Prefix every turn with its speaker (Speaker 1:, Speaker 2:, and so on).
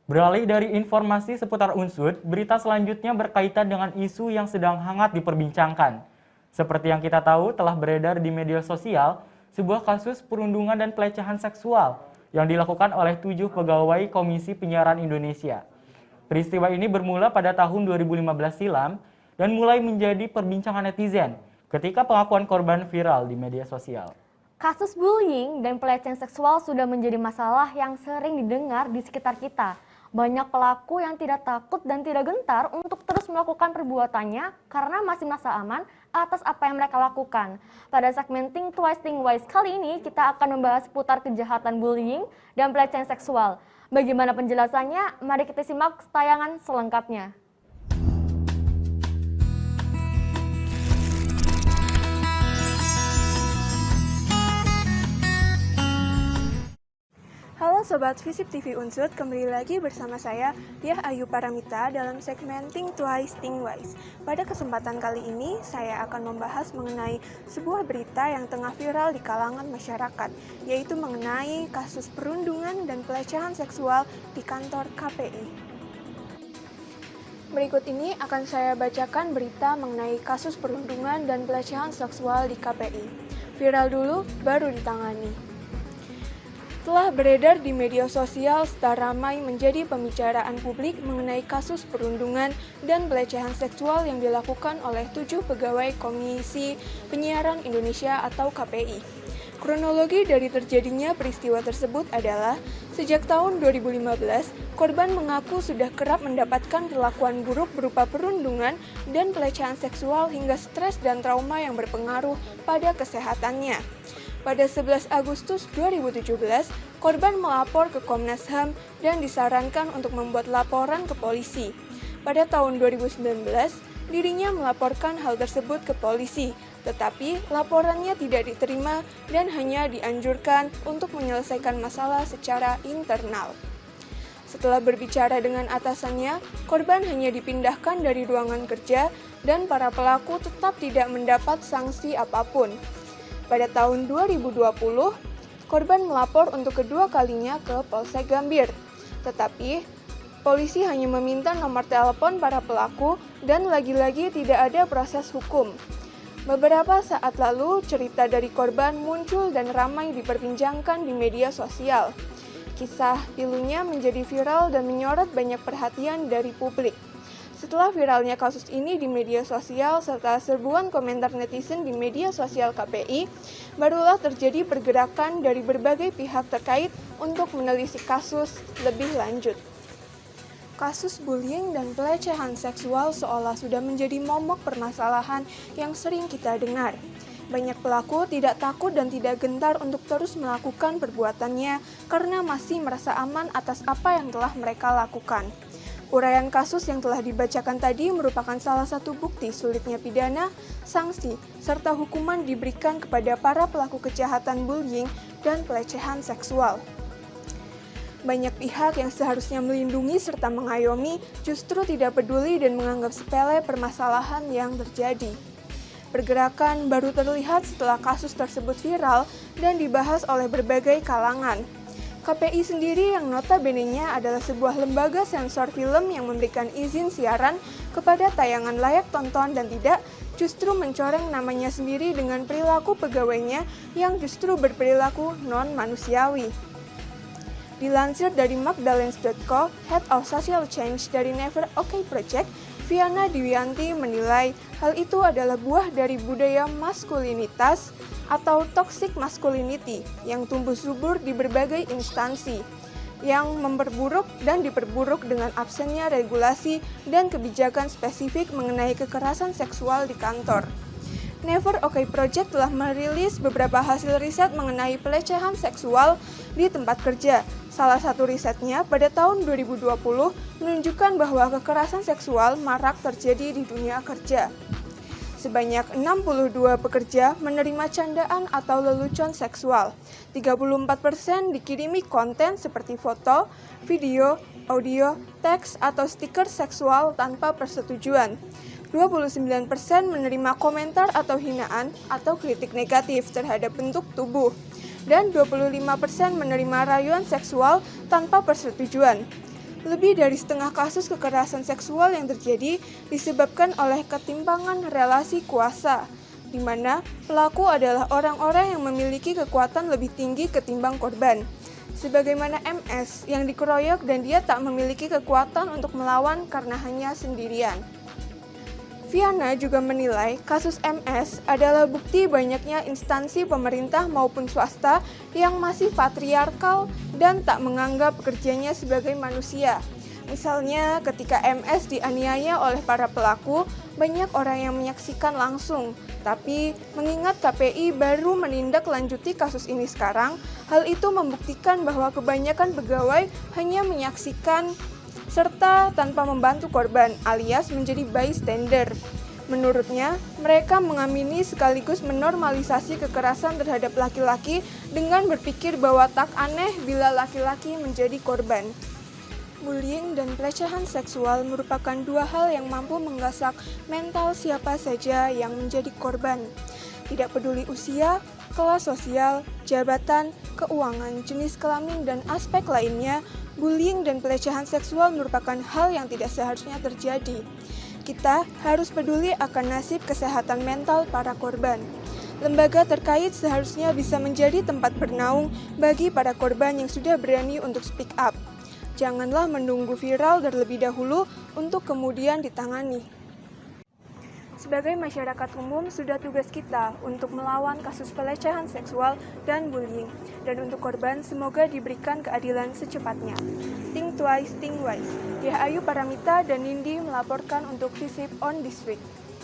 Speaker 1: Beralih dari informasi seputar Unsud, berita selanjutnya berkaitan dengan isu yang sedang hangat diperbincangkan. Seperti yang kita tahu, telah beredar di media sosial sebuah kasus perundungan dan pelecehan seksual yang dilakukan oleh 7 pegawai Komisi Penyiaran Indonesia. Peristiwa ini bermula pada tahun 2015 silam dan mulai menjadi perbincangan netizen ketika pengakuan korban viral di media sosial.
Speaker 2: Kasus bullying dan pelecehan seksual sudah menjadi masalah yang sering didengar di sekitar kita. Banyak pelaku yang tidak takut dan tidak gentar untuk terus melakukan perbuatannya karena masih merasa aman atas apa yang mereka lakukan. Pada segmen Think Twice, Think Wise kali ini, kita akan membahas seputar kejahatan bullying dan pelecehan seksual. Bagaimana penjelasannya? Mari kita simak tayangan selengkapnya.
Speaker 3: Halo Sobat Visip TV Unsud, kembali lagi bersama saya, Diah Ayu Paramita dalam segmen Think Twice, Think Wise. Pada kesempatan kali ini, saya akan membahas mengenai sebuah berita yang tengah viral di kalangan masyarakat, yaitu mengenai kasus perundungan dan pelecehan seksual di kantor KPI. Berikut ini akan saya bacakan berita mengenai kasus perundungan dan pelecehan seksual di KPI. Viral dulu, baru ditangani. Telah beredar di media sosial secara ramai menjadi pembicaraan publik mengenai kasus perundungan dan pelecehan seksual yang dilakukan oleh 7 pegawai Komisi Penyiaran Indonesia atau KPI. Kronologi dari terjadinya peristiwa tersebut adalah, sejak tahun 2015, korban mengaku sudah kerap mendapatkan perlakuan buruk berupa perundungan dan pelecehan seksual hingga stres dan trauma yang berpengaruh pada kesehatannya. Pada 11 Agustus 2017, korban melapor ke Komnas HAM dan disarankan untuk membuat laporan ke polisi. Pada tahun 2019, dirinya melaporkan hal tersebut ke polisi, tetapi laporannya tidak diterima dan hanya dianjurkan untuk menyelesaikan masalah secara internal. Setelah berbicara dengan atasannya, korban hanya dipindahkan dari ruangan kerja dan para pelaku tetap tidak mendapat sanksi apapun. Pada tahun 2020, korban melapor untuk kedua kalinya ke Polsek Gambir. Tetapi, polisi hanya meminta nomor telepon para pelaku dan lagi-lagi tidak ada proses hukum. Beberapa saat lalu, cerita dari korban muncul dan ramai diperbincangkan di media sosial. Kisah pilunya menjadi viral dan menyorot banyak perhatian dari publik. Setelah viralnya kasus ini di media sosial serta serbuan komentar netizen di media sosial KPI, barulah terjadi pergerakan dari berbagai pihak terkait untuk menelisik kasus lebih lanjut. Kasus bullying dan pelecehan seksual seolah sudah menjadi momok permasalahan yang sering kita dengar. Banyak pelaku tidak takut dan tidak gentar untuk terus melakukan perbuatannya karena masih merasa aman atas apa yang telah mereka lakukan. Uraian kasus yang telah dibacakan tadi merupakan salah satu bukti sulitnya pidana, sanksi, serta hukuman diberikan kepada para pelaku kejahatan bullying dan pelecehan seksual. Banyak pihak yang seharusnya melindungi serta mengayomi justru tidak peduli dan menganggap sepele permasalahan yang terjadi. Pergerakan baru terlihat setelah kasus tersebut viral dan dibahas oleh berbagai kalangan. KPI sendiri yang notabene-nya adalah sebuah lembaga sensor film yang memberikan izin siaran kepada tayangan layak tonton dan tidak, justru mencoreng namanya sendiri dengan perilaku pegawainya yang justru berperilaku non-manusiawi. Dilansir dari Magdalens.co, Head of Social Change dari Never OK Project, Viana Dwianti menilai hal itu adalah buah dari budaya maskulinitas atau toxic masculinity yang tumbuh subur di berbagai instansi, yang memperburuk dan diperburuk dengan absennya regulasi dan kebijakan spesifik mengenai kekerasan seksual di kantor. Never OK Project telah merilis beberapa hasil riset mengenai pelecehan seksual di tempat kerja. Salah satu risetnya pada tahun 2020 menunjukkan bahwa kekerasan seksual marak terjadi di dunia kerja. Sebanyak 62 pekerja menerima candaan atau lelucon seksual. 34% dikirimi konten seperti foto, video, audio, teks, atau stiker seksual tanpa persetujuan. 29% menerima komentar atau hinaan atau kritik negatif terhadap bentuk tubuh. Dan 25% menerima rayuan seksual tanpa persetujuan. Lebih dari setengah kasus kekerasan seksual yang terjadi disebabkan oleh ketimpangan relasi kuasa, di mana pelaku adalah orang-orang yang memiliki kekuatan lebih tinggi ketimbang korban. Sebagaimana MS yang dikeroyok dan dia tak memiliki kekuatan untuk melawan karena hanya sendirian. Viana juga menilai kasus MS adalah bukti banyaknya instansi pemerintah maupun swasta yang masih patriarkal dan tak menganggap pekerjanya sebagai manusia. Misalnya ketika MS dianiaya oleh para pelaku, banyak orang yang menyaksikan langsung. Tapi mengingat KPI baru menindaklanjuti kasus ini sekarang, hal itu membuktikan bahwa kebanyakan pegawai hanya menyaksikan serta tanpa membantu korban alias menjadi bystander. Menurutnya, mereka mengamini sekaligus menormalisasi kekerasan terhadap laki-laki dengan berpikir bahwa tak aneh bila laki-laki menjadi korban. Bullying dan pelecehan seksual merupakan dua hal yang mampu menggasak mental siapa saja yang menjadi korban. Tidak peduli usia, kelas sosial, jabatan, keuangan, jenis kelamin, dan aspek lainnya, bullying dan pelecehan seksual merupakan hal yang tidak seharusnya terjadi. Kita harus peduli akan nasib kesehatan mental para korban. Lembaga terkait seharusnya bisa menjadi tempat bernaung bagi para korban yang sudah berani untuk speak up. Janganlah menunggu viral terlebih dahulu untuk kemudian ditangani. Sebagai masyarakat umum, sudah tugas kita untuk melawan kasus pelecehan seksual dan bullying. Dan untuk korban, semoga diberikan keadilan secepatnya. Think twice, think wise. Ayu Paramita dan Nindi melaporkan untuk Visip on This Week.